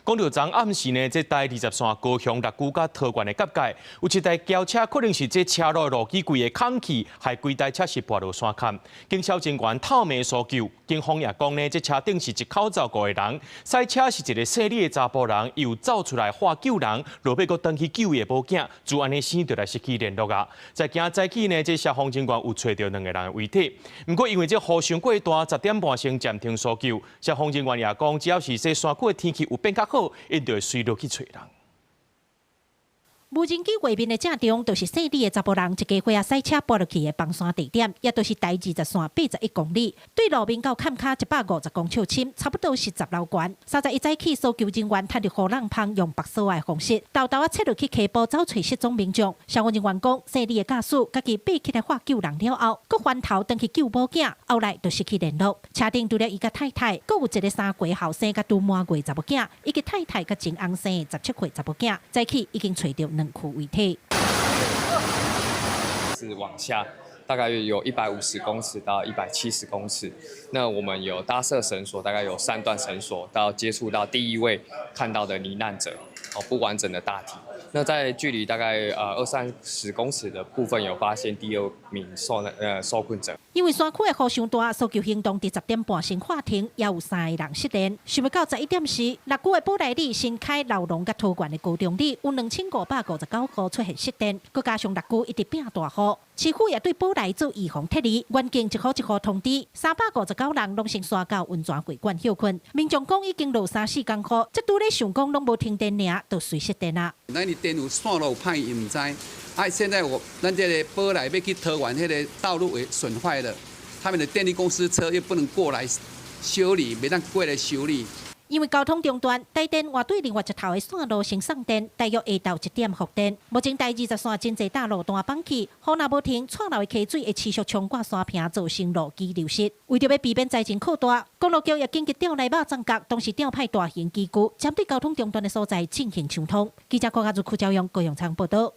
讲到昨暗时呢，这台20线高雄六股甲桃园的交界，有一台轿车可能是这车路路基规的空气，害规台车是跋落山坎。经消警员透明搜救，警方也讲呢，这车顶是一口罩过的人，赛车是一个细腻的查甫人，又走出来喊救人，落尾阁登去救也无惊，就安尼生就来失去联络啊。在今早起呢，这消防警员有找到2个人的遗体，不过因为这雨伤过大，10点半先暂停搜救。消防警员也讲，只要是这山区的天气有变较好，因就会随落去找人。无人机画面的正中，就是细腻的查甫人一家伙赛车爬落去的崩山地点，也就是台20线81公里，对路面到坎卡150公尺深，差不多是10楼悬。3日一早起，搜救人员踏入雨浪旁，用白扫的方式，豆豆切入去溪埔找找失踪民众。消防人员讲，细腻的驾驶家己爬起来喊救人了后，佮翻头登去救某囝，后来就失去联络。车顶除了伊甲太太，佮有一个3岁后生甲拄满月查某囝，以及太太甲前翁生的17岁查某囝。早起已经找到2具遗体。是往下，大概有150公尺到170公尺。那我们有搭设绳索，大概有3段绳索，到接触到第一位看到的罹难者，不完整的大体。那在距离大概20-30公尺的部分，有发现第2名受困者。因为山区的雨伤大，搜救行动伫10点半先暂停，也有3个人失联。想要到11点时，六股的宝来里、新开、老龙甲桃园的高中里，有2559户出现失联，佮加上六股一直变大雨，市府也对宝来做预防撤离，远近一户一户通知，359人拢先刷到温泉会馆休困。民众讲已经落3-4工雨，这拄咧想讲拢无停电尔，就随失电啊。咱的电有线路歹，伊唔知。现在咱这个宝来要去桃园，迄个道路也损坏了，他们的电力公司车又不能过来修理，没当过来修理。因为交通中断，台电换对另外一头的线路先送电，大约下昼1点复电。目前台20线真侪大路断放起，雨若无停，串流的溪水会持续冲过山坪，造成路基流失。为着要避免灾情扩大，公路局也紧急调来肉粽角，同时调派大型机具，针对交通中断的所在进行畅通。记者郭家如、邱朝阳、高永昌报道。